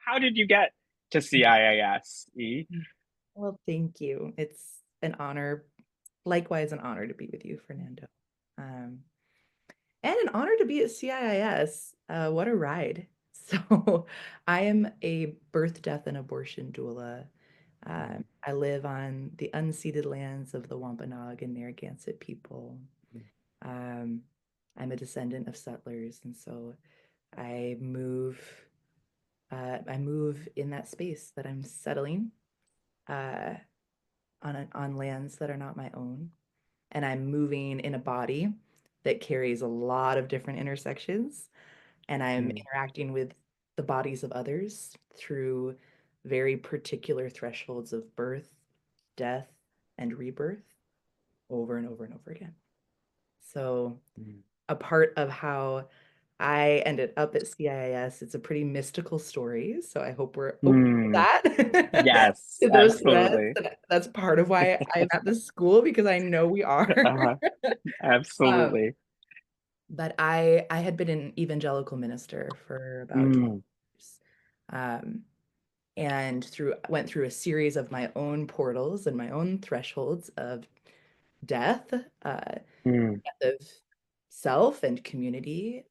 how did you get to CIIS? Well, thank you. It's an honor, likewise an honor to be with you, Fernando. Um, and an honor to be at CIIS. What a ride. So, I am a birth, death, and abortion doula. I live on the unceded lands of the Wampanoag and Narragansett people. Um, I'm a descendant of settlers, and so I move I move in that space that I'm settling uh, on lands that are not my own, and I'm moving in a body that carries a lot of different intersections, and I'm Mm, interacting with the bodies of others through very particular thresholds of birth, death, and rebirth over and over and over again. So, mm, a part of how I ended up at CIIS, it's a pretty mystical story. So, I hope we're open to mm. that. Yes, To those threads. absolutely. And that's part of why I'm at this school because I know we are. Uh-huh. Um, Absolutely. but I had been an evangelical minister for about 12 Mm, years. Um, and went through a series of my own portals and my own thresholds of death, mm, death of self and community,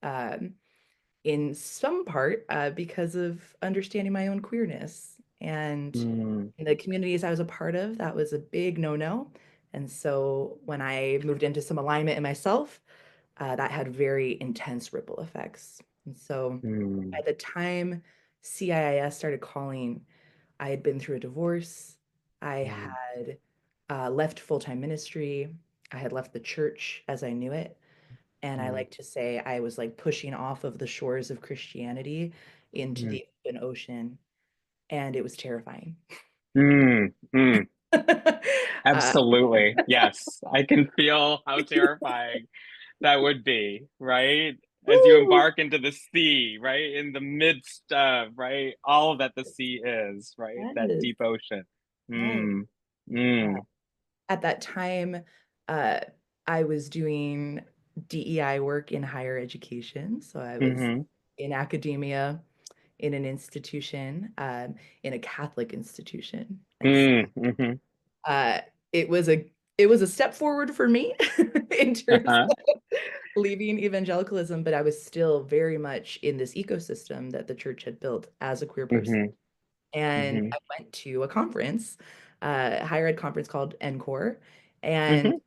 in some part because of understanding my own queerness. And mm, in the communities I was a part of, that was a big no-no. And so when I moved into some alignment in myself, that had very intense ripple effects. And so by mm, the time CIIS started calling, I had been through a divorce. I mm, had left full-time ministry. I had left the church as I knew it. And I mm, like to say I was like pushing off of the shores of Christianity into mm, the open ocean. And it was terrifying. mm, mm. uh, Absolutely. Yes. I can feel how terrifying that would be, right? As you woo, embark into the sea, right? In the midst of, right? All that the sea is, right? That yes, deep ocean. yes. Mm, Uh, mm, at that time, uh, I was doing DEI work in higher education. So I was mm-hmm, in academia, in an institution, in a Catholic institution. And so mm, mm-hmm, uh, it was a step forward for me in terms uh-huh, of leaving evangelicalism, but I was still very much in this ecosystem that the church had built as a queer person. mm-hmm, And mm-hmm, I went to a conference, a higher ed conference called NCORE. And mm-hmm.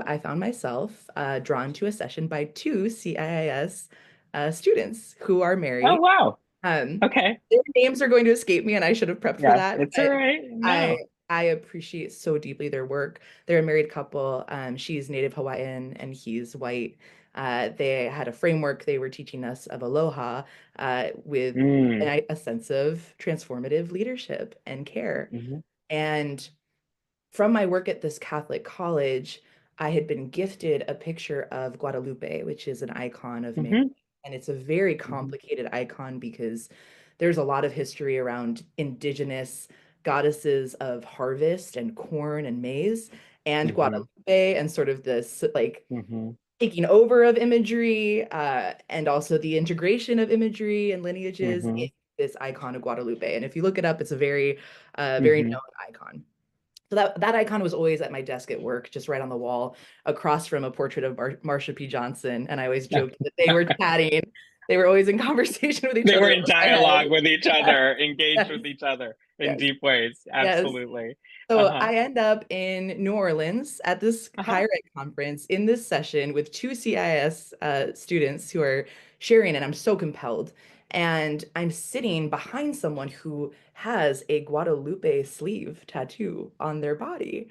I found myself drawn to a session by two CIIS students who are Oh, married. wow. Um, Okay. their names are going to escape me, and I should have prepped for Yeah, that. it's all But right. I No. I appreciate so deeply their work. They're a married couple. She's Native Hawaiian and he's white. They had a framework they were teaching us of aloha with Mm, a sense of transformative leadership and care. mm-hmm, And from my work at this Catholic college, I had been gifted a picture of Guadalupe, which is an icon of Mary. mm-hmm, And it's a very mm-hmm, complicated icon because there's a lot of history around indigenous goddesses of harvest and corn and maize and mm-hmm, Guadalupe and sort of this like mm-hmm, taking over of imagery and also the integration of imagery and lineages in mm-hmm, this icon of Guadalupe. And if you look it up, it's a very mm-hmm. known icon. So that icon was always at my desk at work, just right on the wall, across from a portrait of Marsha P. Johnson. And I always joked that they were chatting. They were always in conversation with each They were other in over my head. dialogue with each other, engaged Yes, with each other in yes, deep ways. yes. Absolutely. So Uh-huh. I end up in New Orleans at this Uh-huh. higher ed conference in this session with two CIS students who are sharing, and I'm so compelled. And I'm sitting behind someone who has a Guadalupe sleeve tattoo on their body.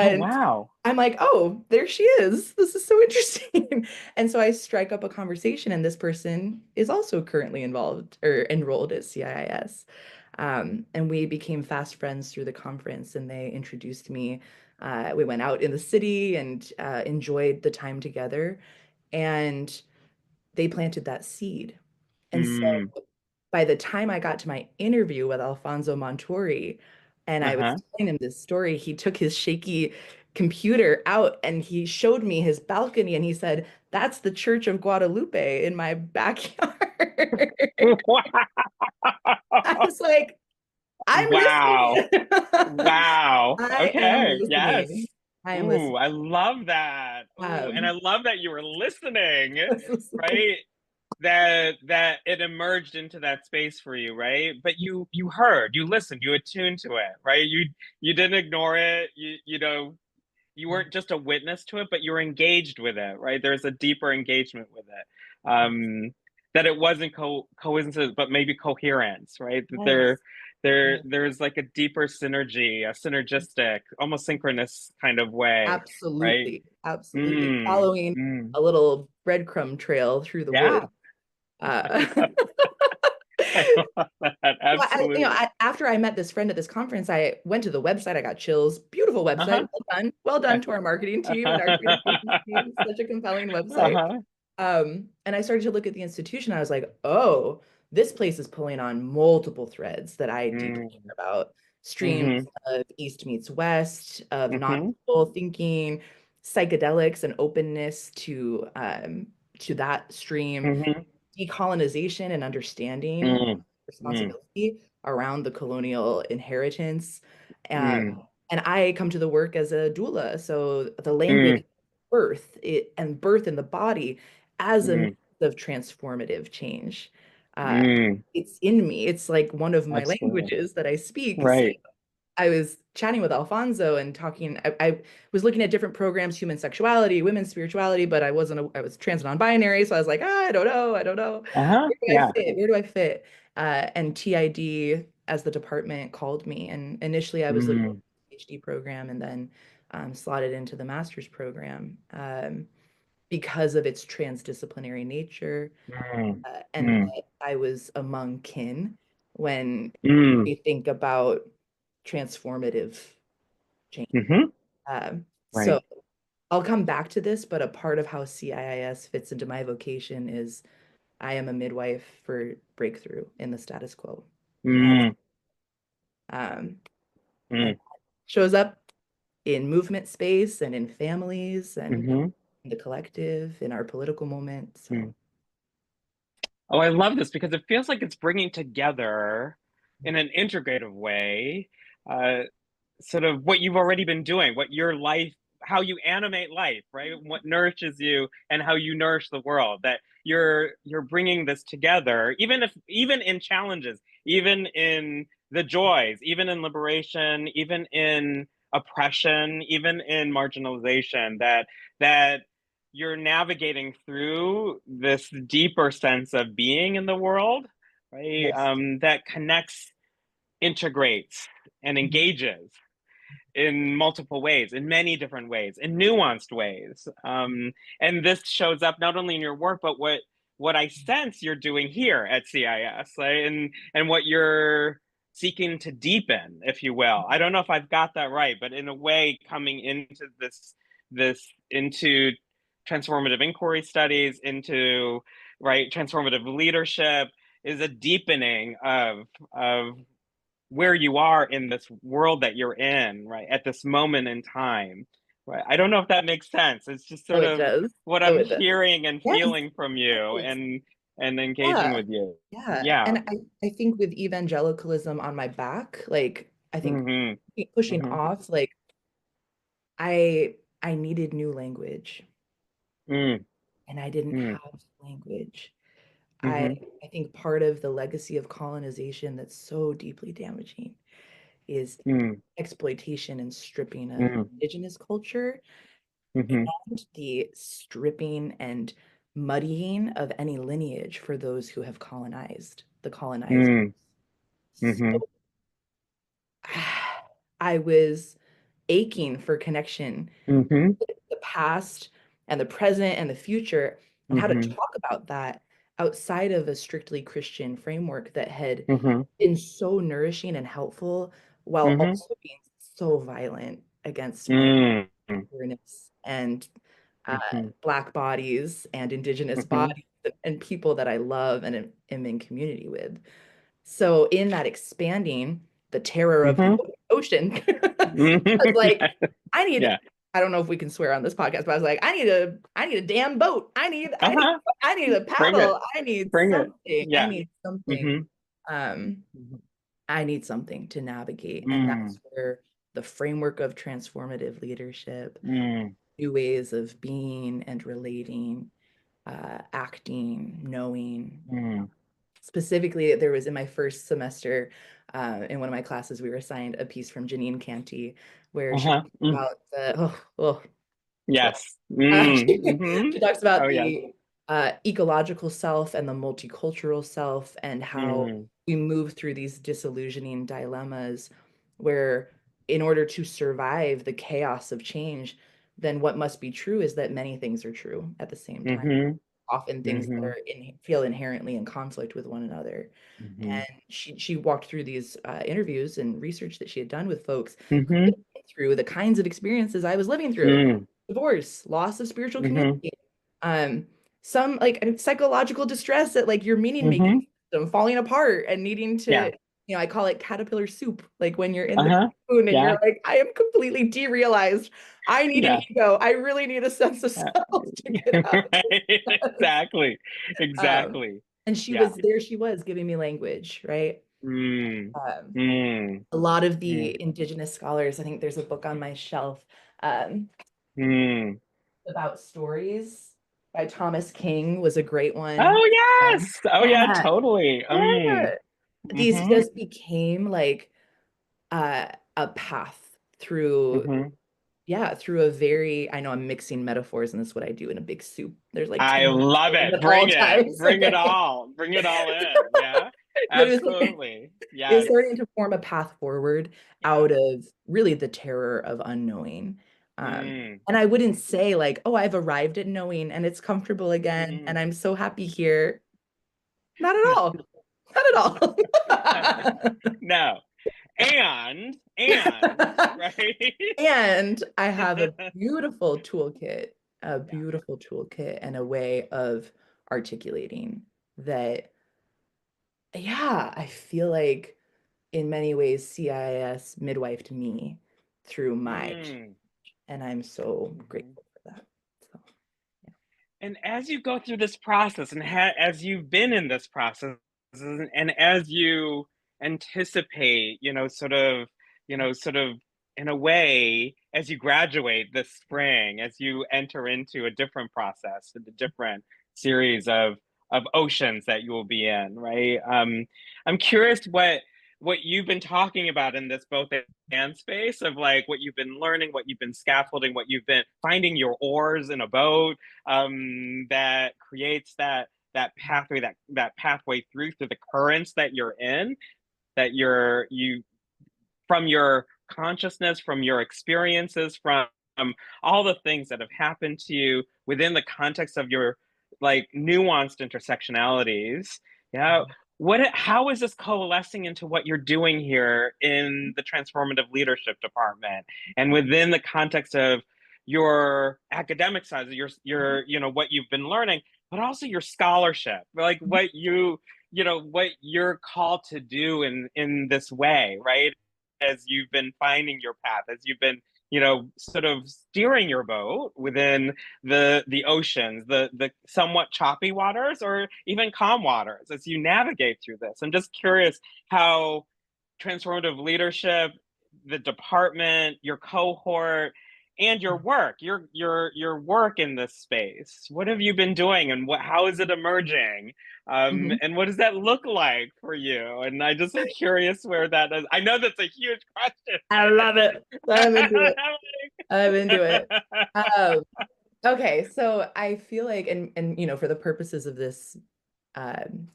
Oh, And wow. I'm like, oh, there she is. This is so interesting. And so I strike up a conversation, and this person is also currently involved or enrolled at CIIS. And we became fast friends through the conference, and they introduced me. We went out in the city and enjoyed the time together, and they planted that seed. And so Mm. by the time I got to my interview with Alfonso Montori and I was Uh-huh. telling him this story, he took his shaky computer out and he showed me his balcony and he said, that's the Church of Guadalupe in my backyard. I was like, I'm Wow. listening. Wow. I am Okay. listening. Yes. I am Ooh, listening. I love that. Ooh, and I Um, love that you were listening, I was listening. right? That it emerged into that space for you, right? But you heard, you listened, you attuned to it, right? You didn't ignore it. You weren't just a witness to it, but you were engaged with it, right? There's a deeper engagement with it. That it wasn't coincidence, but maybe coherence, right? That Yes. Yes. there's like a deeper synergy, a synergistic, almost synchronous kind of way, right? Absolutely. Absolutely. Mm, Following mm. a little breadcrumb trail through the woods. Yeah, Uh, I love that. Well, Absolutely. after I met this friend at this conference, I went to the website. I got chills. Beautiful website. Uh-huh. Well done. Well done to our marketing team and our communications team. Such a compelling website. Uh-huh. And I started to look at the institution. I was like, oh, this place is pulling on multiple threads that I deeply Mm, care about. Streams mm-hmm, of East meets West, of mm-hmm, non-dual thinking, psychedelics, and openness to that stream, mm-hmm, decolonization and understanding mm, mm, responsibility around the colonial inheritance. mm, And I come to the work as a doula. So the language mm, birth in the body as a means mm, of transformative change. Uh, mm. it's in me. It's like one of my Absolutely. languages that I speak. So Right. I was chatting with Alfonso and talking. I was looking at different programs, human sexuality, women's spirituality, but I was trans and non-binary. So I was like, I don't know. I don't know. Uh-huh. Where do I Yeah. fit? Where do I fit? And TID as the department called me. And initially I was looking Mm, at the PhD program and then slotted into the master's program because of its transdisciplinary nature mm, and mm, that I was among kin when mm. we think about transformative change. Mm-hmm. So Right. I'll come back to this, but a part of how CIIS fits into my vocation is I am a midwife for breakthrough in the status quo. Mm, Um, and mm, shows up in movement space and in families and mm-hmm, in the collective, in our political moment. So mm. Oh, I love this because it feels like it's bringing together in an integrative way, uh, sort of what you've already been doing, what your life, how you animate life, right? What nourishes you and how you nourish the world. That you're bringing this together, even in challenges, even in the joys, even in liberation, even in oppression, even in marginalization. That you're navigating through this deeper sense of being in the world, right? yes. That connects, integrates, and engages in multiple ways, in many different ways, in nuanced ways. And this shows up not only in your work, but what I sense you're doing here at CIS, right? And what you're seeking to deepen, if you will. I don't know if I've got that right, but in a way, coming into this into transformative inquiry studies, into right transformative leadership is a deepening of where you are in this world that you're in, right, at this moment in time, right? I don't know if that makes sense. It's just Oh, sort it of does. what Oh, I'm it does. hearing and Yes. feeling from you Yes. and engaging Yeah. with you. Yeah. Yeah. And I think with evangelicalism on my back, like I think Mm-hmm. pushing Mm-hmm. off, like I needed new language Mm, and I didn't mm, have language. I mm-hmm. I think part of the legacy of colonization that's so deeply damaging is Mm, exploitation and stripping of mm, indigenous culture mm-hmm. and the stripping and muddying of any lineage for those who have colonized the colonized. Mm, mm-hmm. So I was aching for connection, Mm-hmm. the past and the present and the future, and how to Mm-hmm. talk about that outside of a strictly Christian framework that had Mm-hmm. been so nourishing and helpful while Mm-hmm. also being so violent against my Mm, queerness and uh, mm-hmm. Black bodies and Indigenous Mm-hmm. bodies and people that I love and am in community with. So in that expanding, the terror of the Mm-hmm. ocean, I was Mm-hmm. like, I need Yeah. I don't know if we can swear on this podcast, but I was like, I need a damn boat. Uh-huh. I need a Bring it. paddle. I need Bring it. something. I Yeah. need something. Mm-hmm. Um, Mm-hmm. I need something to navigate. And Mm, that's where the framework of transformative leadership, mm, new ways of being and relating, acting, knowing. mm. Specifically, there was in my first semester, in one of my classes, we were assigned a piece from Janine Canty where she Uh-huh. talks Mm. about the, choice. Yes. Mm. Mm-hmm. She talks Oh, about yes. the ecological self and the multicultural self, and how Mm, we move through these disillusioning dilemmas where, in order to survive the chaos of change, then what must be true is that many things are true at the same time, mm-hmm. often things that Mm-hmm. are feel inherently in conflict with one another. Mm-hmm. And she walked through these interviews and research that she had done with folks Mm-hmm. through the kinds of experiences I was living through: Mm, divorce, loss of spiritual mm-hmm. community, um, some like psychological distress at like your meaning making Mm-hmm. system falling apart and needing Yeah. to, I call it caterpillar soup, like when you're in the Uh-huh. cocoon and Yeah. you're like, I am completely derealized. I need an Yeah. ego. I really need a sense of Uh, self to get out of right. this. Exactly. Um, Exactly. and she Yeah. was there, she was giving me language, right? Mm, Um, mm, a lot of mm, the indigenous scholars, I think there's a book on my shelf, um, mm. about stories by Thomas King was a great one. Oh, Um, yes. Oh, yeah, yeah, totally. yeah. These Mm-hmm. just became like a path through, Mm-hmm. yeah, through a very, I know I'm mixing metaphors and this is what I do in a big soup. There's like I 10 love metaphors it. at all Bring it. times. Bring it Okay. all. Bring it all in. Yeah. But it was like, Absolutely. it was Yes. starting to form a path forward Yeah. out of really the terror of unknowing. Mm. And I wouldn't say like, oh, I've arrived at knowing and it's comfortable again and Mm. I'm so happy here. Not at all. Not at all. No. And, right? And I have a beautiful toolkit and a way of articulating that, yeah, I feel like in many ways CIIS midwifed me through my, Mm. and I'm so Mhm. grateful for that. So, And as you go through this process and as you've been in this process and as you anticipate, sort of in a way, as you graduate this spring, as you enter into a different process, a different series of oceans that you will be in, right? I'm curious what you've been talking about in this both and space of like what you've been learning, what you've been scaffolding, what you've been finding your oars in a boat, that creates that pathway, that pathway through the currents that you're in, that you from your consciousness, from your experiences, from all the things that have happened to you within the context of your like nuanced intersectionalities. Yeah. How is this coalescing into what you're doing here in the transformative leadership department and within the context of your academic side, your what you've been learning, but also your scholarship, like what you're called to do in this way, right? As you've been finding your path, as you've been, sort of steering your boat within the oceans, the somewhat choppy waters or even calm waters as you navigate through this. I'm just curious how transformative leadership, the department, your cohort, and your work in this space. What have you been doing, and how is it emerging? mhm. And what does that look like for you? And I just am curious where that is. I know that's a huge I love it. I'm into it. question. I'm into it. Um, okay, so I feel like, and for the purposes of this,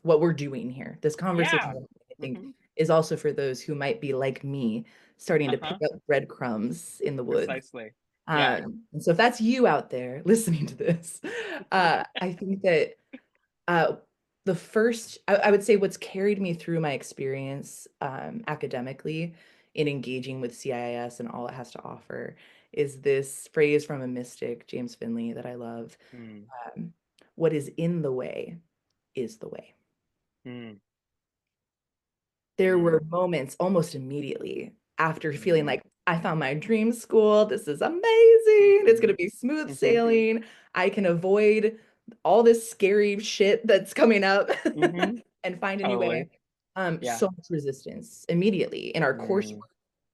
what we're doing here, this Yeah. conversation, I think, Hmm. is also for those who might be like me, starting to pick Uh-huh. up breadcrumbs in the woods. Precisely. Yeah. And so if that's you out there listening to this, I think that uh, I would say what's carried me through my experience academically in engaging with CIIS and all it has to offer is this phrase from a mystic, James Finley, that I love. Mm, Um, what is in the way is the way. mm, There were mm, moments almost immediately. after feeling like I found my dream school. This is amazing. It's going to be smooth Mm-hmm. sailing. I can avoid all this scary shit that's coming up Mm-hmm. and find a new way. Totally. Yeah. So much resistance immediately in our course.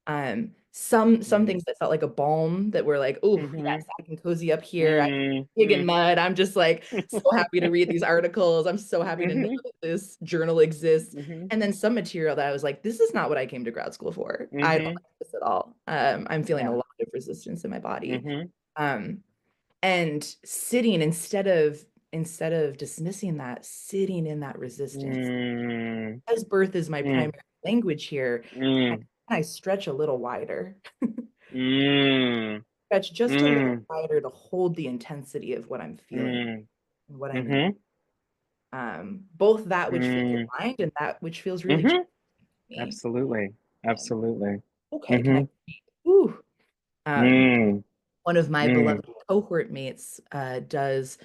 Mm, Some mm, things that felt like a balm that were like, oh mm-hmm. yes, I can cozy up here. I can Mm, dig in mm, mud. I'm just like so happy to read these articles. I'm so happy to know mm-hmm. that this journal exists. Mm-hmm. And then some material that I was like, this is not what I came to grad school for. I don't Mm-hmm. like this at all. I'm feeling a Yeah. lot of resistance in my body. Mm-hmm. Um, and sitting instead of dismissing that, sitting in that resistance. Mm, As birth is my mm, primary language here, can mm, I stretch a little wider? mm, Stretch just a little mm, wider to hold the intensity of what I'm feeling mm, and what I'm in. mm-hmm. Both that which feels Mm, aligned and that which feels really mm-hmm. challenging to me. Absolutely. And Absolutely. okay, can I? Mm-hmm. Ooh. Um, Mm, One of my mm, beloved cohort mates does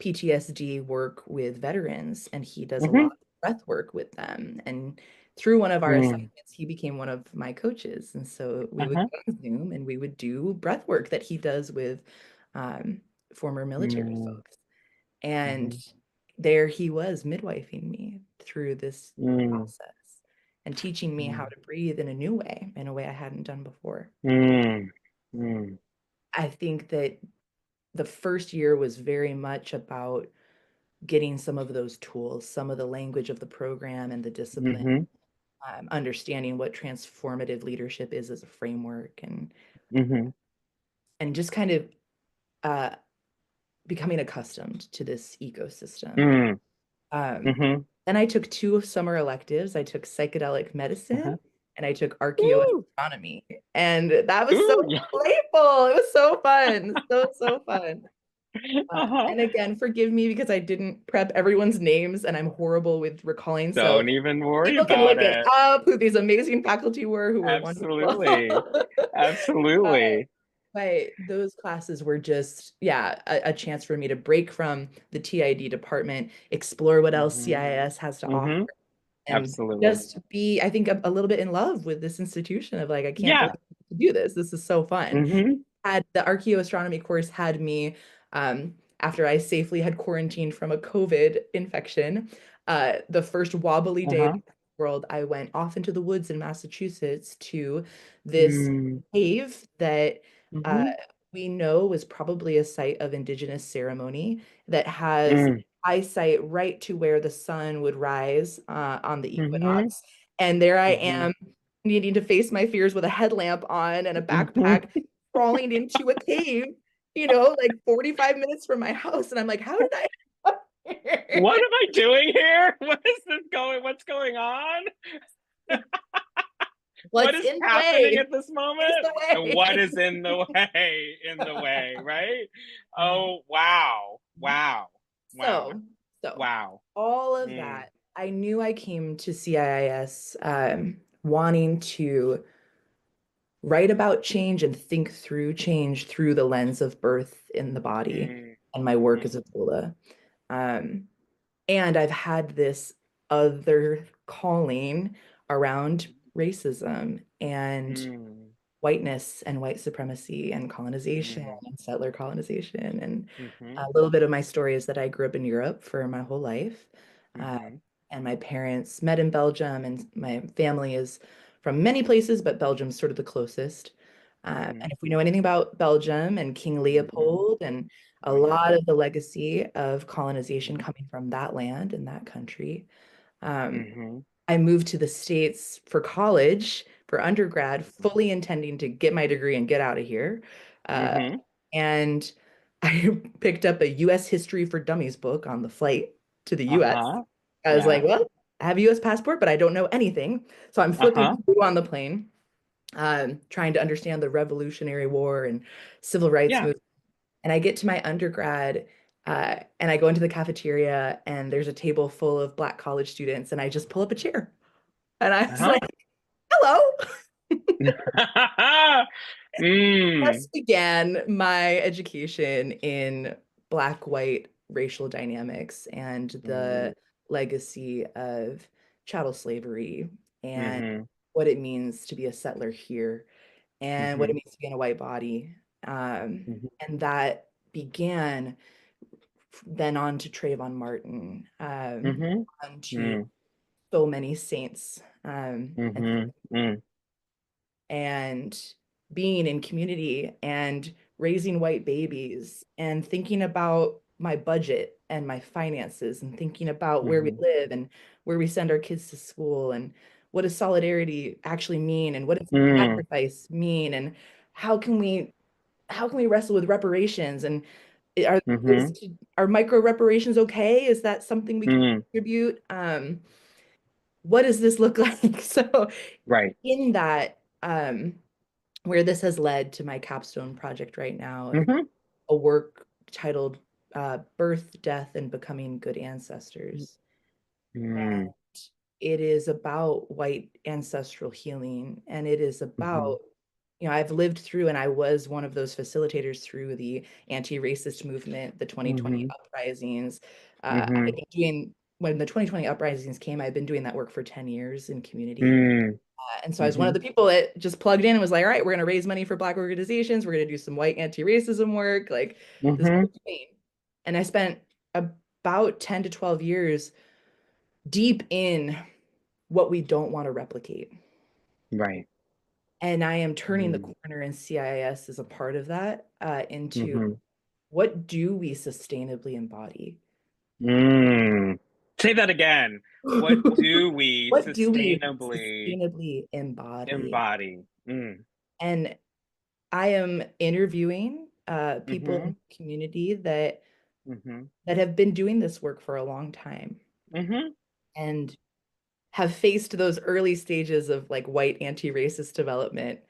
PTSD work with veterans, and he does a mm-hmm. lot of breath work with them. And through one of our Mm, assignments, he became one of my coaches. And so we would uh-huh. go on Zoom and we would do breath work that he does with um, former military Mm, folks. And mm-hmm. there he was midwifing me through this Mm, process and teaching me how mm, to breathe in a new way, in a way I hadn't done before. mm, mm, I think that the first year was very much about getting some of those tools, some of the language of the program and the discipline, mm-hmm. understanding what transformative leadership is as a framework, Mm-hmm. and just kind of uh, becoming accustomed to this ecosystem. Mm, Um, mm-hmm. then I took two summer electives. I took psychedelic medicine Uh-huh. and I took Ooh, archaeoastronomy. And that was so ooh, yeah. playful. It was so fun. So, so fun. Uh-huh. And again, forgive me because I didn't prep everyone's names and I'm horrible with recalling. So Don't even worry people can about look it it. up who these amazing faculty were who were wonderful. Absolutely. Uh, Absolutely. but those classes were just, yeah, a chance for me to break from the TID department, explore what else Mm-hmm. CIIS has to offer, Mm-hmm. and Absolutely. just be, I think, a little bit in love with this institution of like, I can't believe Yeah. I get to do this. This is so fun. Mm-hmm. Had the archaeoastronomy course had me after I safely had quarantined from a COVID infection, the first wobbly day of Uh-huh. the world, I went off into the woods in Massachusetts to this Mm, cave that uh, mm-hmm. we know was probably a site of indigenous ceremony that has Mm, eyesight right to where the sun would rise on the mm-hmm. equinox. And there I Mm-hmm. am needing to face my fears with a headlamp on and a backpack, Mm-hmm. crawling into a cave, like 45 minutes from my house. And I'm like, how did I end up here? What am I doing here? What is this going? What's going on? What What's is in the happening way at this is moment? the And what way. is in the way? In the way, right? Oh, wow. Wow. Wow. So, so Wow. all of Mm, that, I knew I came to CIIS wanting to write about change and think through change through the lens of birth in the body mm, and my work as mm, a doula. Um, and I've had this other calling around racism and mm, whiteness and white supremacy and colonization mm, and settler colonization. And mm-hmm, a little bit of my story is that I grew up in Europe for my whole life. Uh, mm-hmm, and my parents met in Belgium, and my family is from many places, but Belgium's sort of the closest. mm-hmm, And if we know anything about Belgium and King mm-hmm. Leopold and a Oh, yeah. lot of the legacy of colonization Mm-hmm, coming from that land and that country, um, mm-hmm, I moved to the States for college, for undergrad, mm-hmm, fully intending to get my degree and get out of here. Uh, mm-hmm. and I picked up a US History for Dummies book on the flight to the US. Uh-huh. I was like, Yeah. well, I have a US passport, but I don't know anything. So I'm flipping Uh-huh. through on the plane, trying to understand the Revolutionary War and civil rights Yeah. movement. And I get to my undergrad, and I go into the cafeteria, and there's a table full of Black college students, and I just pull up a chair. And I was Uh-huh. like, hello. Thus Mm, began my education in Black white racial dynamics and mm, the legacy of chattel slavery and mm-hmm. what it means to be a settler here and what it Mm-hmm. means to be in a white body. Mm-hmm. And that began then on to Trayvon Martin, Mm-hmm. on to so many saints, Mm-hmm. Mm-hmm. and being in community and raising white babies and thinking about my budget and my finances and thinking about where we Mm-hmm. live and where we send our kids to school and what does solidarity actually mean and what does Mm-hmm. sacrifice mean and how can we wrestle with reparations and are Mm-hmm. are micro reparations okay? Is that something we can Mm-hmm. contribute? What does this look like? So Right. in that, where this has led to my capstone project right now is Mm-hmm. a work titled Birth, Death, and Becoming Good Ancestors. Mm-hmm. And it is about white ancestral healing. And it is Mm-hmm. about, I've lived through and I was one of those facilitators through the anti-racist movement, the 2020 Mm-hmm. uprisings. Mm-hmm. I've been doing, when the 2020 uprisings came, I've been doing that work for 10 years in community. Mm-hmm. And so I was one Mm-hmm. of the people that just plugged in and was like, all right, we're going to raise money for Black organizations. We're going to do some white anti-racism work, like this Mm-hmm. whole thing. And I spent about 10 to 12 years deep in what we don't want to replicate. Right. And I am turning the Mm-hmm. corner, and CIIS is a part of that, into Mm-hmm. what do we sustainably embody? Mm. Say that again. What do we What do we sustainably sustainably embody? embody? Mm. And I am interviewing people in Mm-hmm. the community that Mm-hmm. have been doing this work for a long time Mm-hmm. and have faced those early stages of like white anti-racist development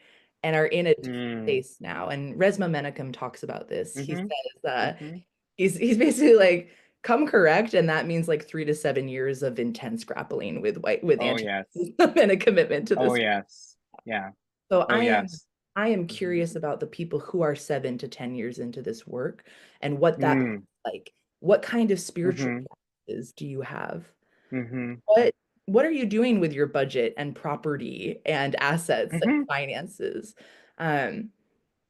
and are in a different Mm. space now. And Resma Menachem talks about this. He Mm-hmm. says Mm-hmm. he's basically like, come correct, and that means like 3 to 7 years of intense grappling with Oh yes. anti-racism and a commitment to Oh this. yes. Yeah. So Oh yes. I am Mm-hmm. curious about the people who are 7 to 10 years into this work and what that looks Mm. like. What kind of spiritual Mm-hmm. practices do you have? Mm-hmm. What what are you doing with your budget and property and assets and Mm-hmm. finances? Um,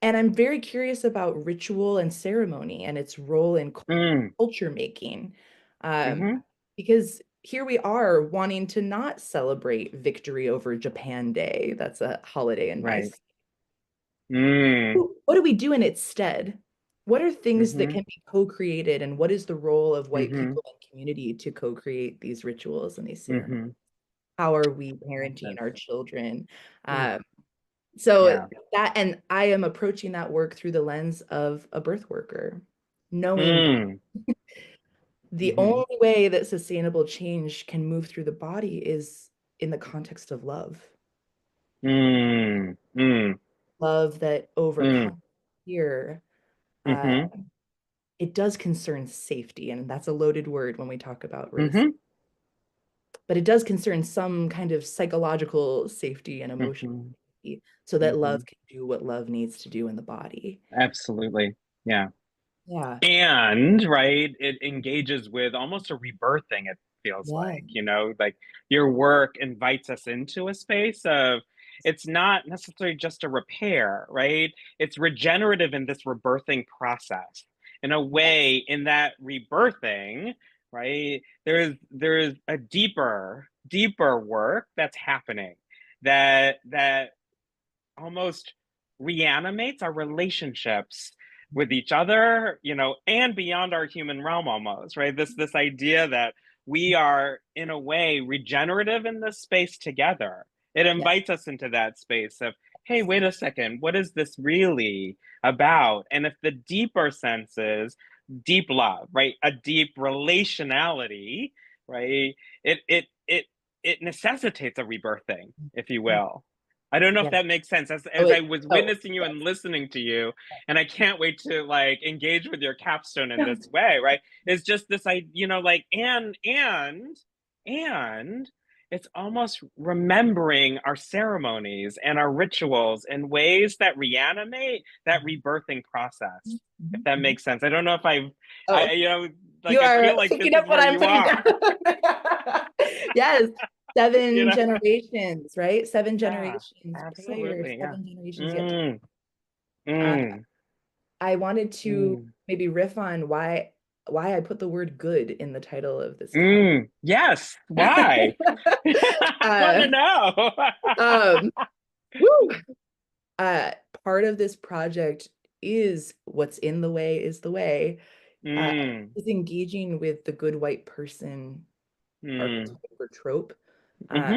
and I'm very curious about ritual and ceremony and its role in Mm. culture making. Um, Mm-hmm. because here we are wanting to not celebrate victory over Japan Day. That's a holiday in my Right. state. Mm. What do we do in its stead? What are things that Mm-hmm. can be co-created, and what is the role of white Mm-hmm. people in community to co-create these rituals and these ceremonies? Mm-hmm. How are we Yes. parenting our children? Ooh. So Yeah. that, and I am approaching that work through the lens of a birth worker, knowing Mm. the Mm-hmm. only way that sustainable change can move through the body is in the context of love, Mm. Mm. love that Mm. overcomes fear. Uh, Mm-hmm. it does concern safety, and that's a loaded word when we talk about race, Mm-hmm. but it does concern some kind of psychological safety and emotional Mm-hmm. safety so that Mm-hmm. love can do what love needs to do in the body. Absolutely. Yeah. Yeah. And right, it engages with almost a rebirthing, it feels Yeah. like, like your work invites us into a space of it's not necessarily just a repair, right? It's regenerative in this rebirthing process. In a Yes. way, in that rebirthing, right, there is a deeper work that's happening that almost reanimates our relationships with each other, and beyond our human realm almost, right? This idea that we are in a way regenerative in this space together. It Yes. invites us into that space of, hey, wait a second, what is this really about? And if the deeper sense is deep love, right? A deep relationality, right? It necessitates a rebirthing, if you will. I don't know if Yeah. that makes sense. As Oh, as I was oh, witnessing you yes. and listening to you, and I can't wait to like engage with your capstone in this way, right? It's just this, like, and it's almost remembering our ceremonies and our rituals in ways that reanimate that rebirthing process. If Mhm, that mhm. makes sense. I don't know if Oh, like you I are feel like this picking is up what where I'm you putting are. down. Yes. You seven know? generations, right? Seven Yeah, generations prior, absolutely. Yeah. 7 generations yet to Mm, come. mm, I wanted to mm, maybe riff on why I put the word good in the title of this talk. mm. Yes. Why? I want uh, to know. um, woo! uh, Part of this project is what's in the way is the way. Uh, Mm, is engaging with the good white person mm, archetype or trope. Uh,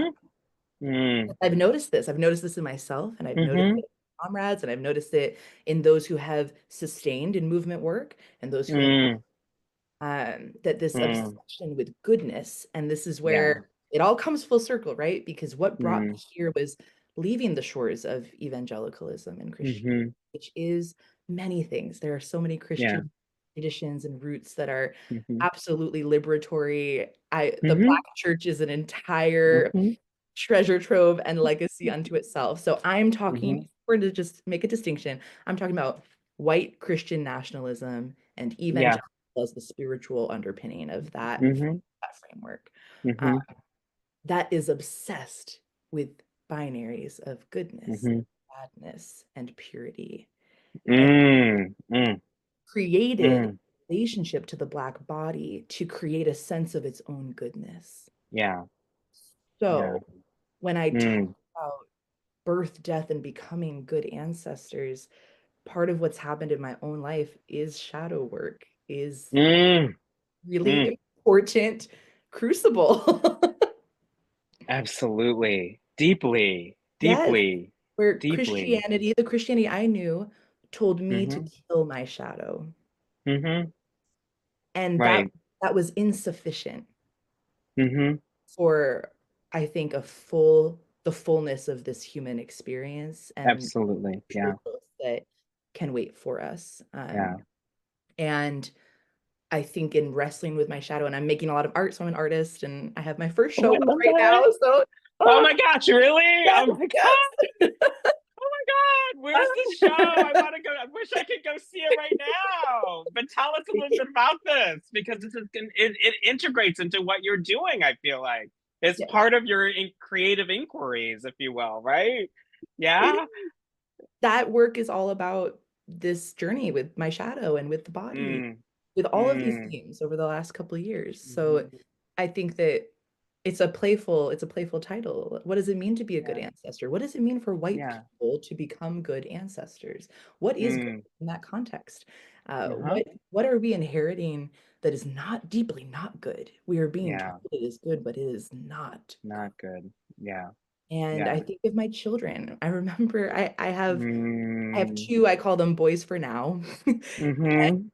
mm-hmm, mm, I've noticed this. I've noticed this in myself, and I've noticed mm-hmm, it in comrades, and I've noticed it in those who have sustained in movement work and those who have mm, that this mm. obsession with goodness, and this is Yeah. where it all comes full circle, right? Because what brought me Mm, here was leaving the shores of evangelicalism and Christianity, mm-hmm. which is many things. There are so many Yeah. Christian traditions and roots that are Mm-hmm. absolutely liberatory. The Mm-hmm. Black church is an entire Mm-hmm. treasure trove and legacy unto itself. So I'm talking, Mm-hmm. we're to just make a distinction. I'm talking about white Christian nationalism and Yeah. evangelical as the spiritual underpinning of Mm-hmm. that framework. Uh, Mm-hmm. that is obsessed with binaries of goodness, Mm-hmm. badness, and purity, and Mm, mm, created mm. relationship to the Black body to create a sense of its own goodness. Yeah. Yeah. So when I talk Mm, about birth, death, and becoming good ancestors, part of what's happened in my own life is shadow work, is mm, really mm. important crucible. Absolutely. Deeply. Yes, Deeply. where Deeply. The Christianity I knew told me to Mm-hmm. kill my shadow. Mm-hmm. And Right. that was insufficient Mm-hmm. for, I think, the fullness of this human experience and Absolutely. true Yeah. growth that can wait for us. Yeah. And I think in wrestling with my shadow, and I'm making a lot of art, so I'm an artist, and I have my first Oh, show I up love right now. that. So, Oh ah, my gosh, really? yes, Oh my God. yes. Oh my God. Where's the show? I want to go. I wish I could go see it right now. But tell us a little bit about this because it integrates into what you're doing, I feel like. It's Yes, part of your creative inquiries, if you will, right? it Yeah. that work is all about this journey with my shadow and with the body, Mm, with all of these mm, themes over the last couple of years. So mhm. I think that it's a playful title. What does it mean to be a good Yeah. ancestor? What does it mean for white Yeah. people to become good ancestors? What is good Mm, in that context? uh-huh. What are we inheriting that is not deeply not good? We are being told Yeah. it is good, but it is not good. Not good. Yeah. And I Yeah. think of my children. I remember I have Mm, two, I call them boys for now. mm-hmm.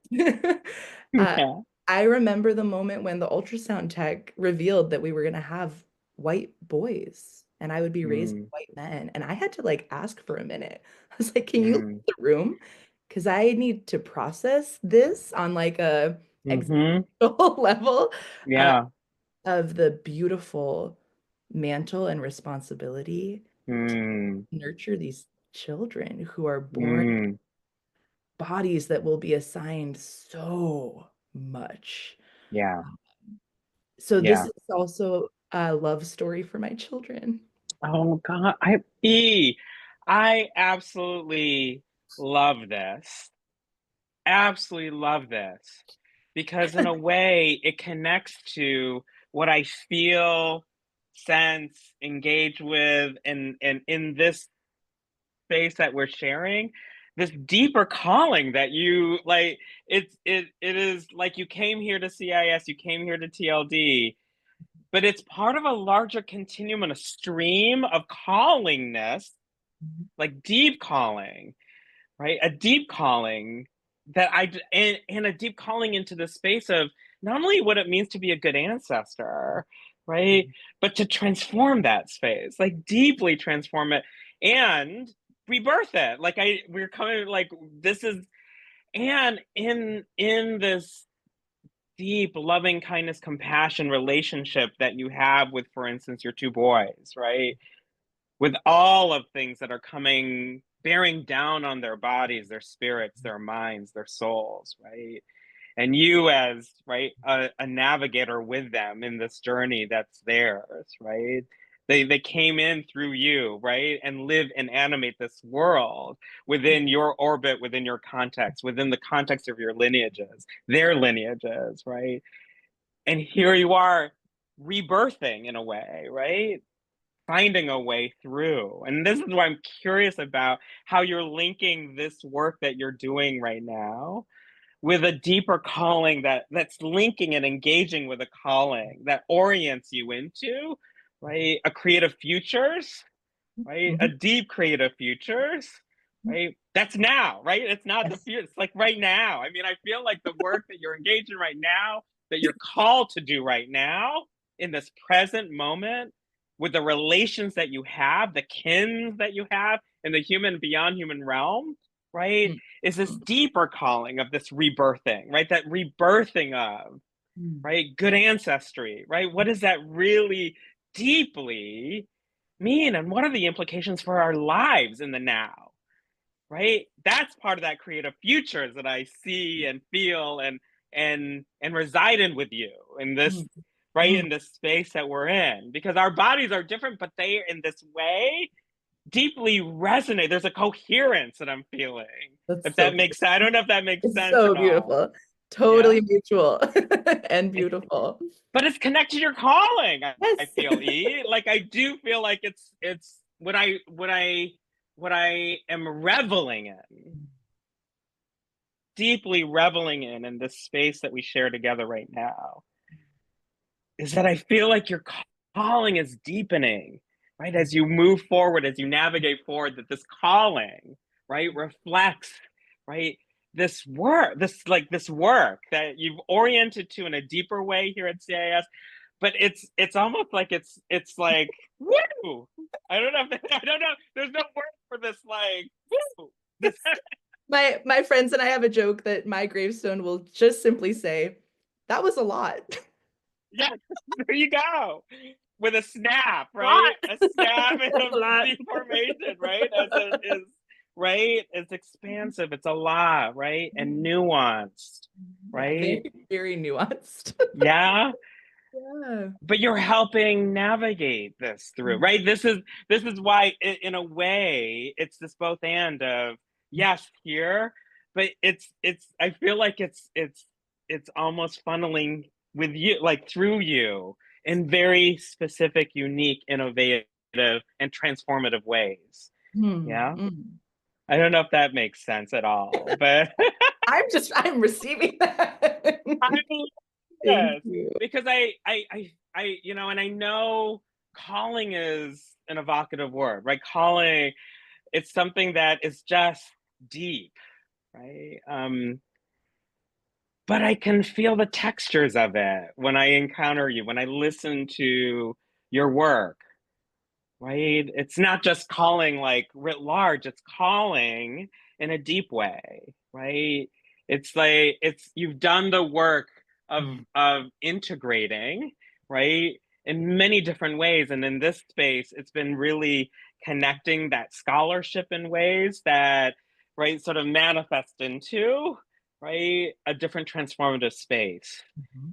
uh, Yeah. I remember the moment when the ultrasound tech revealed that we were going to have white boys and I would be raised Mm, with white men. And I had to like ask for a minute. I was like, can you leave mm, the room? Because I need to process this on like a mm-hmm. existential level uh, Yeah. of the beautiful mantle and responsibility to Mm, nurture these children who are born mm, bodies that will be assigned so much. yeah. So this Yeah. is also a love story for my children. Oh God. I absolutely love this. Absolutely love this. Because in a way it connects to what I feel, sense, engage with, and in this space that we're sharing, this deeper calling that you like, it is like you came here to CIS, you came here to TLD, but it's part of a larger continuum and a stream of callingness, like deep calling, right? A deep calling that and a deep calling into the space of not only what it means to be a good ancestor, right? But to transform that space, like deeply transform it and rebirth it. Like we're coming like this is and in this deep loving kindness compassion relationship that you have with, for instance, your two boys, right? With all of things that are coming bearing down on their bodies, their spirits, their minds, their souls, right? and you as, right, a navigator with them in this journey that's theirs, right? They came in through you, right, and live and animate this world within your orbit, within your context, within the context of your lineages, their lineages, right? And here you are rebirthing in a way, right? Finding a way through. And this is why I'm curious about how you're linking this work that you're doing right now with a deeper calling that's linking and engaging with a calling that orients you into, right, a creative futures, right, a deep creative futures, right, that's now, right, it's not the future, it's like right now. I mean, I feel like the work that you're engaged in right now, that you're called to do right now in this present moment, with the relations that you have, the kins that you have in the human beyond human realm, right, is this deeper calling of this rebirthing, right? That rebirthing of, right? Good ancestry, right? What does that really deeply mean? And what are the implications for our lives in the now, right? That's part of that creative futures that I see and feel and reside in with you in this, right? In this space that we're in, because our bodies are different, but they in this way deeply resonate. There's a coherence that I'm feeling. That's If so that beautiful. makes, I don't know if that makes It's sense so at all. beautiful. Yeah. Totally mutual and beautiful. But it's connected to your calling. I Yes. feel E. Like I do feel like it's what I am reveling in, deeply reveling in this space that we share together right now, is that I feel like your calling is deepening, right? As you move forward, as you navigate forward, that this calling, right, reflects, right, this work that you've oriented to in a deeper way here at CIS, but it's almost like it's like woo. I don't know. I don't know. There's no word for this. Like woo. This, My friends and I have a joke that my gravestone will just simply say, "That was a lot." yeah. There you go. With a snap, right? Lot. A snap That's a of lot. deformation, right? As it is, right? It's expansive. It's a lot, right? And nuanced, Yeah, right? very, very nuanced. Yeah. Yeah. But you're helping navigate this through, right? This is why in a way it's this both and of yes here, but it's I feel like it's almost funneling with you, like through you, in very specific, unique, innovative, and transformative ways. Yeah, I don't know if that makes sense at all, but I'm receiving that. I Thank yes, you. because and I know calling is an evocative word, right? Calling, it's something that is just deep, right? But I can feel the textures of it when I encounter you, when I listen to your work, right? It's not just calling like writ large, it's calling in a deep way, right? It's like you've done the work of integrating, right? In many different ways. And in this space, it's been really connecting that scholarship in ways that, right, sort of manifest into, right, a different transformative space.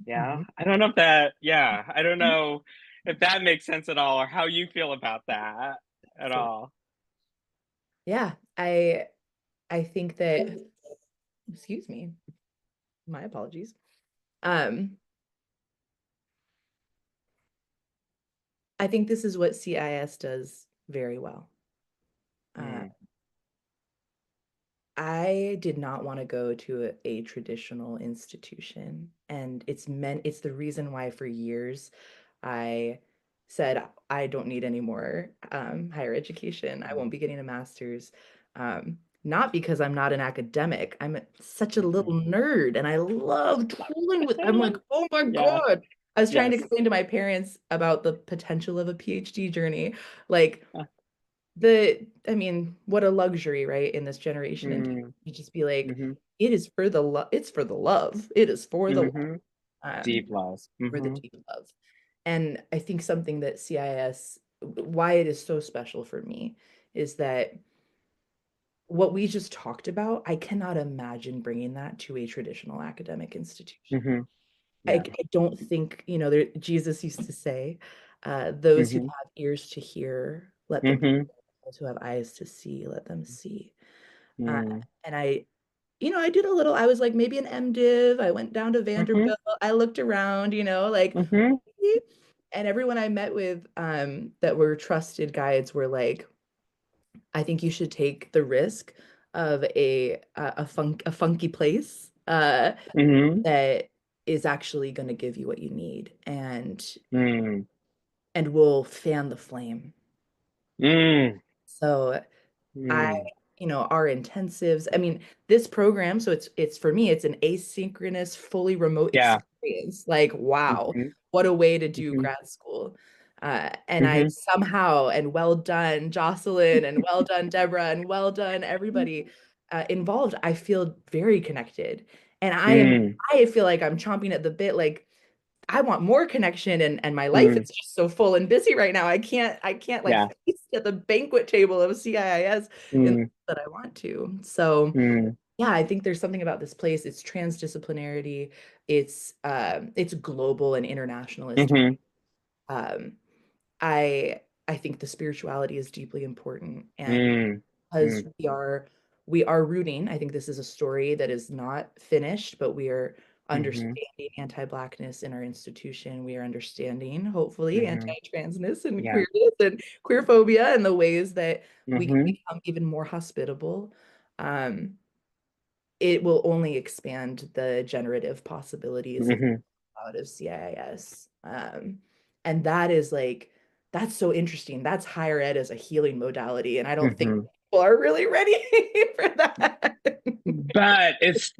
Yeah. I don't know if that, yeah, I don't know if that makes sense at all or how you feel about that at So all. yeah, I think that, excuse me, my apologies. I think this is what CIS does very well. Uh, Mm, I did not want to go to a traditional institution, and it's the reason why for years I said I don't need any more higher education. I won't be getting a master's. Not because I'm not an academic. Such a mhm. little nerd and I love tooling with, I'm like, oh my Yeah. God. I was trying to Yes. explain to my parents about the potential of a PhD journey. Like I mean, what a luxury, right? In this generation and Mm, to just be like, hmm it is for the love, it's for the love. It is for the love, hmm Deep loss. for the deep love. And I think something that CIS, why it is so special for me is that what we just talked about, I cannot imagine bringing that to a traditional academic institution. Mm-hmm. I Yeah. don't think, Jesus used to say, those who Mm-hmm. have ears to hear, let them hear. Mm-hmm. Those who have eyes to see, let them see. Uh, Mm-hmm. and I did a little, I was like maybe an MDiv. I went down to Mm-hmm. Vanderbilt. I looked around, like, Mm-hmm. and everyone I met with that were trusted guides were like, I think you should take the risk of a funky place Mm-hmm. that is actually going to give you what you need Mm-hmm. and will fan the flame. Mm-hmm. So I, our intensives, I mean, this program, so it's for me, it's an asynchronous, fully remote Yeah. experience. Like, wow, Mm-hmm. what a way to do Mm-hmm. grad school. And I Mm-hmm. somehow, and well done, Jocelyn, and well done, Deborah, and well done, everybody involved. I feel very connected. And Mm-hmm. I feel like I'm chomping at the bit, like, I want more connection and my life Mm-hmm. is just so full and busy right now. I can't like Yeah. feast at the banquet table of CIIS in the Mm-hmm. way that I want to. So Mm-hmm. yeah, I think there's something about this place. It's transdisciplinarity, it's global and internationalist. Mm-hmm. Um, I think the spirituality is deeply important, and Mm-hmm. because we are rooting, I think this is a story that is not finished, but we are Mm-hmm. understanding anti-Blackness in our institution. We are understanding, hopefully, Mm-hmm. anti-transness and Yeah. queerness and queer phobia and the ways that we can Mm-hmm. become even more hospitable. Um, it will only expand the generative possibilities of Mm-hmm. out of CIIS. And that is like, that's so interesting. That's higher ed as a healing modality. And I don't think Mm-hmm. people are really ready for that. But it's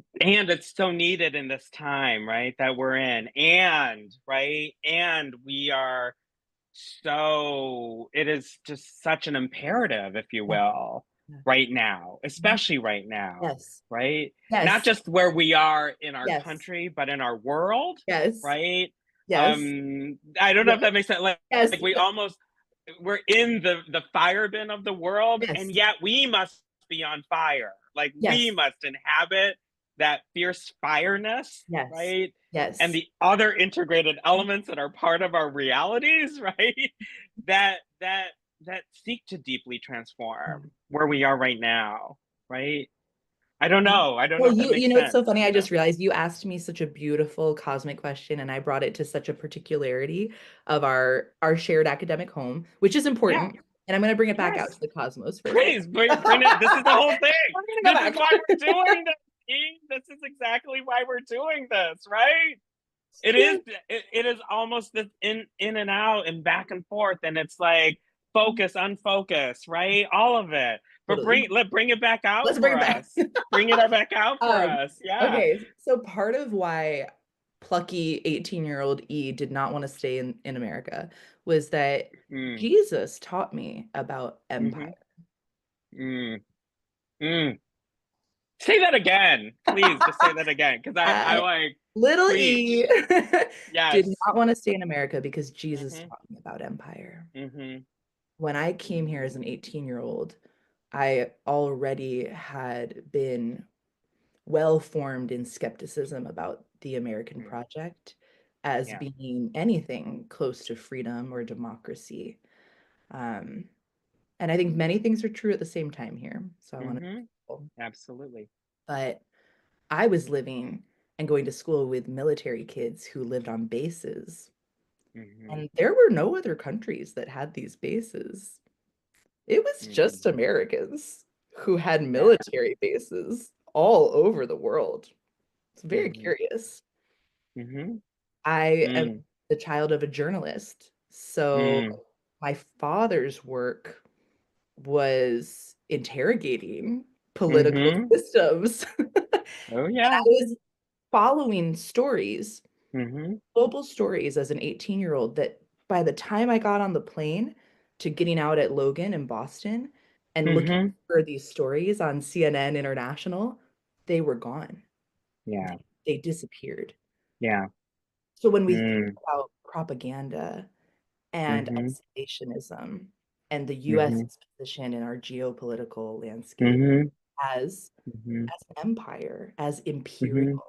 so needed in this time, right, that we're in. And right, and we are so it is just such an imperative, if you Yeah. will, Yeah. right now, especially right now, Yes. right? Not Yes. just where we are in our Yes. country, but in our world, Yes. right? Yes. I don't know if Yes. that makes sense. Yes. Like we almost we're in the fire bin of the world, and Yes. yet we must be on fire. Like we Yes. must inhabit that fierce fireness, Yes. right? And Yes. the other integrated elements that are part of our realities, right? that that that seek to deeply transform where we are right now, right? I don't know Well, if that you makes know, it's so sense, funny. I just realized you asked me such a beautiful cosmic question, and I brought it to such a particularity of our shared academic home, which is Yeah. important. And I'm going to bring it back out Yes. to the cosmos for a second. Please bring it. This is the whole thing. We're gonna go This is back. why we're doing this. Eve. This is exactly why we're doing this, right? It is. It is almost this in and out and back and forth, and it's like focus, unfocus, right? All of it. But Totally. bring it back out Let's bring for it back. us. Bring it back out for us. Yeah. Okay, so part of why plucky 18-year-old E did not want to stay in America was that Mm, Jesus taught me about empire. mm-hmm, mm, mm. Say that again, please. Just say that again, because I Uh, like little E preach. did Yes. not want to stay in America because Jesus Mm-hmm. taught me about empire. Mm-hmm. When I came here as an 18-year-old, I already had been well formed in skepticism about the American Mm, project as yeah. being anything close to freedom or democracy. Um, and I think many things are true at the same time here. So I want to be Mm-hmm. careful. Absolutely. But I was living and going to school with military kids who lived on bases. Mm-hmm. And there were no other countries that had these bases. It was Mm-hmm. just Americans who had Yeah. military bases all over the world. It's very Mm-hmm. curious. Mm-hmm. I am Mm, the child of a journalist. So mm, my father's work was interrogating political mm-hmm. systems. Oh And I yeah. was following stories, Mm-hmm. global stories as an 18-year-old that by the time I got on the plane to getting out at Logan in Boston and looking Mm-hmm. for these stories on CNN International, they were gone. Yeah. They disappeared. Yeah. So when we think Mm, about propaganda and mm-hmm. isolationism and the Mm-hmm. US's position in our geopolitical landscape, Mm-hmm. as Mhm. as an empire, as imperial.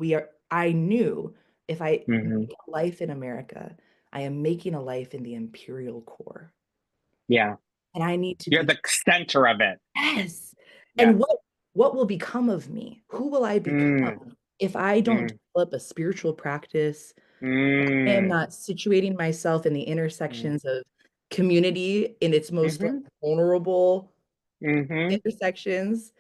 Mhm. I knew if I Mhm. make a life in America, I am making a life in the imperial core. Yeah. And I need to You're be, the center of it. yes. And Yes. what will become of me? Who will I Mm. become if I don't Mm. develop a spiritual practice? I am Mm. not situating myself in the Mm. intersections of community in its most like Mhm. vulnerable Mhm. intersections.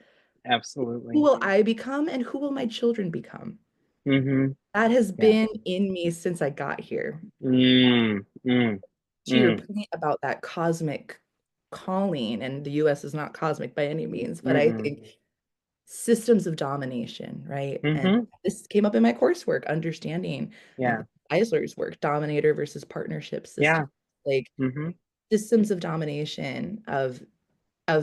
Who Absolutely. will I become and who will my children become? Mhm. That has Yeah. been in me since I got here. Mm. Mm. To your Mm. point about that cosmic calling, and the US is not cosmic by any means, but I Mm-mm. think systems of domination, right? And Mhm. this came up in my coursework, understanding, I Yeah. think Eisler's work, dominator versus partnership system, Yeah. like Mhm. systems of domination of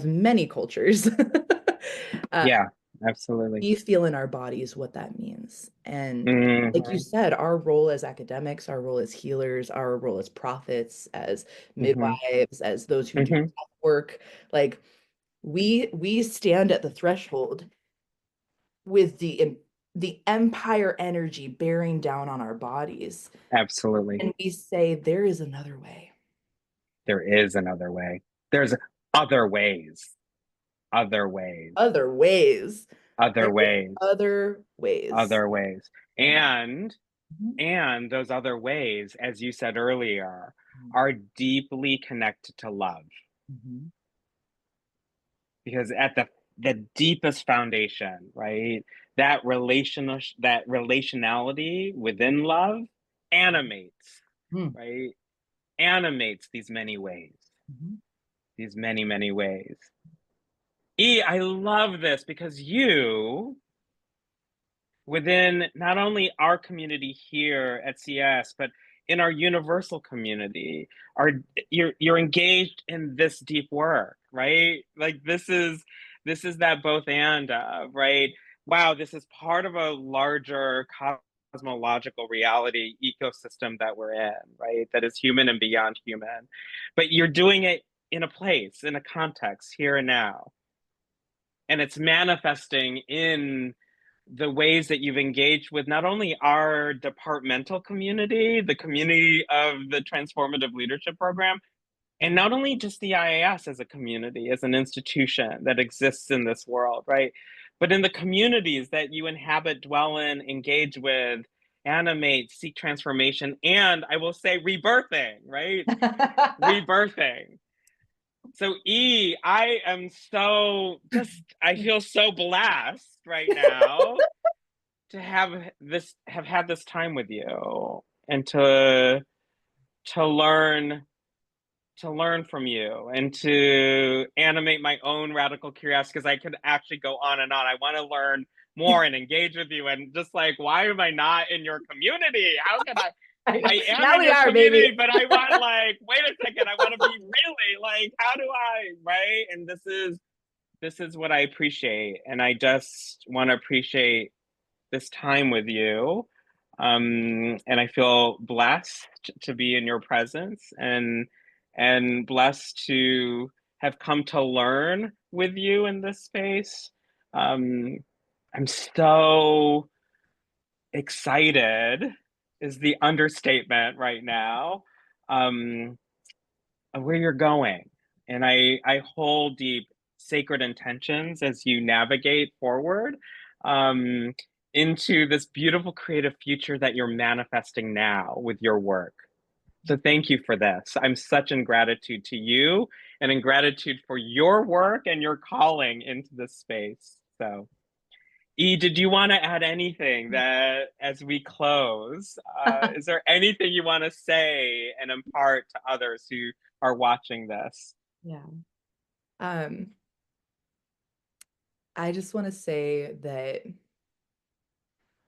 many cultures. uh, Yeah. Absolutely. we feel in our bodies what that means. And like you Mhm. said, our role as academics, our role as healers, our role as prophets, as Mhm. midwives, as those who do Mhm. work, like we stand at the threshold with the empire energy bearing down on our bodies. Absolutely. And we say, there is another way. There is another way. There's other ways. Other ways. Other ways. Other There's ways. other ways. Other ways. Yeah. Mhm. And those other ways, as you said earlier, are deeply connected to love. Mhm. Because at the deepest foundation, right, that relationality within love animates, Mhm. right, animates these many ways, Mhm. these many ways. I love this because you, within not only our community here at CIIS, but in our universal community, are you're engaged in this deep work, right? Like this is that both and right? Wow, this is part of a larger cosmological reality ecosystem that we're in, right? That is human and beyond human. But you're doing it in a place, in a context, here and now. And it's manifesting in the ways that you've engaged with not only our departmental community, the community of the Transformative Leadership Program, and not only just the IAS as a community, as an institution that exists in this world, right? But in the communities that you inhabit, dwell in, engage with, animate, seek transformation, and I will say rebirthing, right? Rebirthing. So I am I feel so blessed right now to have had this time with you and to learn to learn from you and to animate my own radical curiosity because I could actually go on and on. I want to learn more and engage with you and just like why am I not in your community? How can I know. I am Now in we your are, baby. community, but I want like wait a second, I want to be really like how do I, right? And this is what I appreciate and I just want to appreciate this time with you. And I feel blessed to be in your presence and blessed to have come to learn with you in this space. Um, I'm so excited is the understatement right now. Um, where you're going. And I hold deep sacred intentions as you navigate forward um, into this beautiful creative future that you're manifesting now with your work. So thank you for this. I'm such in gratitude to you and in gratitude for your work and your calling into this space. So did you want to add anything that as we close, is there anything you want to say and impart to others who are watching this? Yeah. Um, I just want to say that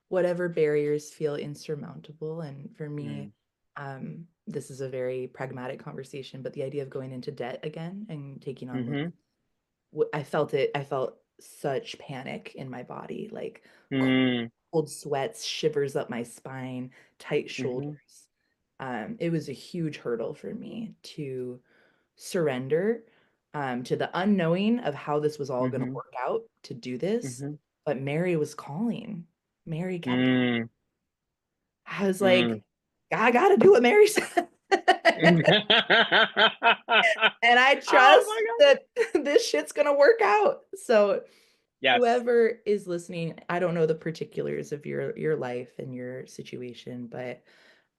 whatever barriers feel insurmountable, and for me, Mm. this is a very pragmatic conversation, but the idea of going into debt again and taking on Mm-hmm. I felt it. I felt such panic in my body, like Mm. cold sweats, shivers up my spine, tight Mm-hmm. shoulders. It was a huge hurdle for me to surrender. to the unknowing of how this was all going to Mm-hmm. work out to do this. Mm-hmm. But Mary was calling. Mary kept calling. Mm, I was mm. like, I got to do what Mary said. And I Oh trust my God. that this shit's going to work out. So Yes. whoever is listening, I don't know the particulars of your life and your situation, but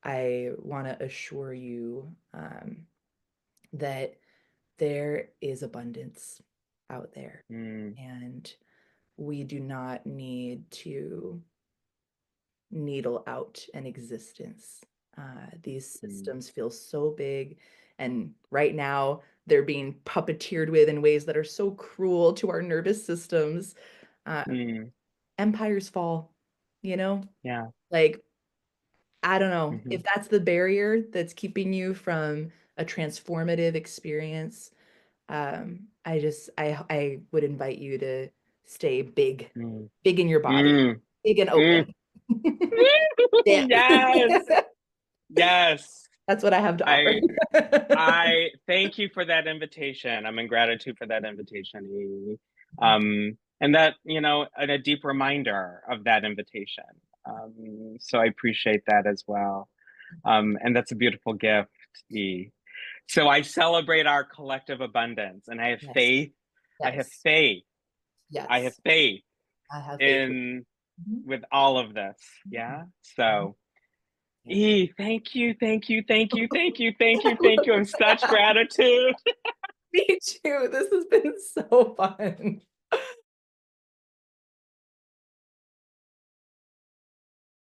I want to assure you that there is abundance out there, Mm, and we do not need to needle out an existence. These mm, systems feel so big, and right now they're being puppeteered with in ways that are so cruel to our nervous systems. Uh, mm. Empires fall, you know? Yeah. Like, I don't know Mm-hmm. if that's the barrier that's keeping you from a transformative experience. I would invite you to stay big, Mm, big in your body, mm, big and mm. open. Yeah. Yes. Yes. That's what I have to offer. I I thank you for that invitation. I'm in gratitude for that invitation, E. And that, and a deep reminder of that invitation. So I appreciate that as well. And that's a beautiful gift, E. So I celebrate our collective abundance, and I have Yes, faith. I have yes, faith. I have yes. faith I have faith with in you. with all of this. Yeah. Mhm. So, Yeah. E, thank you, thank you, thank you, thank you, thank you, thank you. I'm such gratitude. Me too. This has been so fun.